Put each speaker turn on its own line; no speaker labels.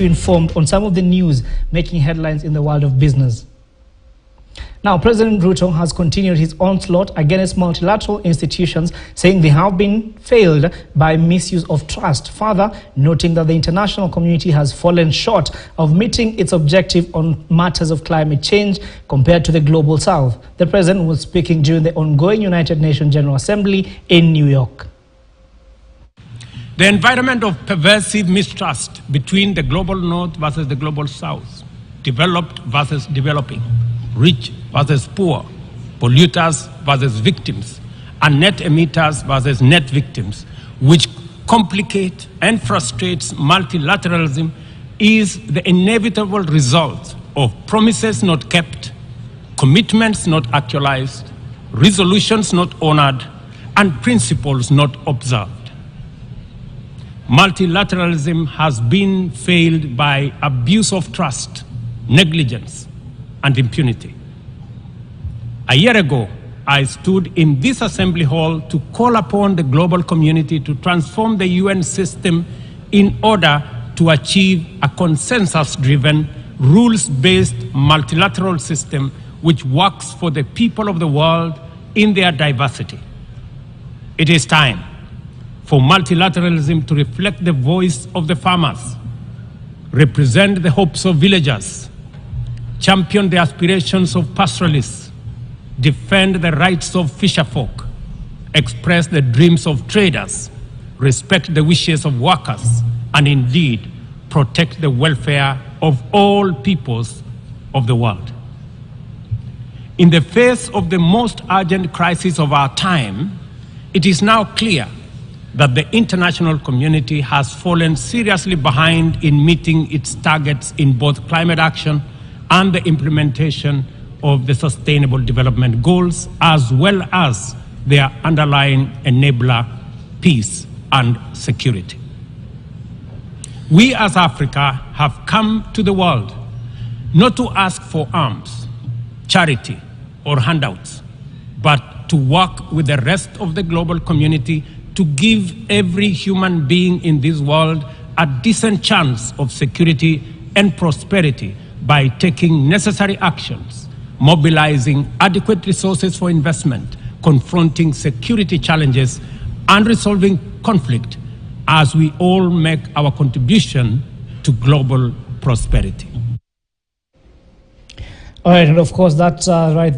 informed on some of the news making headlines in the world of business. Now, President Ruto has continued his onslaught against multilateral institutions, saying they have been failed by misuse of trust. Further, noting that the international community has fallen short of meeting its objective on matters of climate change compared to the global south. The president was speaking during the ongoing United Nations General Assembly in New York.
The environment of pervasive mistrust between the global north versus the global south, developed versus developing, rich versus poor, polluters versus victims, and net emitters versus net victims, which complicate and frustrates multilateralism, is the inevitable result of promises not kept, commitments not actualized, resolutions not honored, and principles not observed. Multilateralism has been failed by abuse of trust, negligence, and impunity. A year ago, I stood in this assembly hall to call upon the global community to transform the UN system in order to achieve a consensus-driven, rules-based multilateral system which works for the people of the world in their diversity. It is time for multilateralism to reflect the voice of the farmers, represent the hopes of villagers, champion the aspirations of pastoralists, defend the rights of fisherfolk, express the dreams of traders, respect the wishes of workers, and indeed protect the welfare of all peoples of the world. In the face of the most urgent crisis of our time, it is now clear that the international community has fallen seriously behind in meeting its targets in both climate action and the implementation of the Sustainable Development Goals, as well as their underlying enabler, peace and security. We as Africa have come to the world not to ask for arms, charity, or handouts, but to work with the rest of the global community to give every human being in this world a decent chance of security and prosperity by taking necessary actions, mobilizing adequate resources for investment, confronting security challenges, and resolving conflict as we all make our contribution to global prosperity.
All right, and of course, that's right there.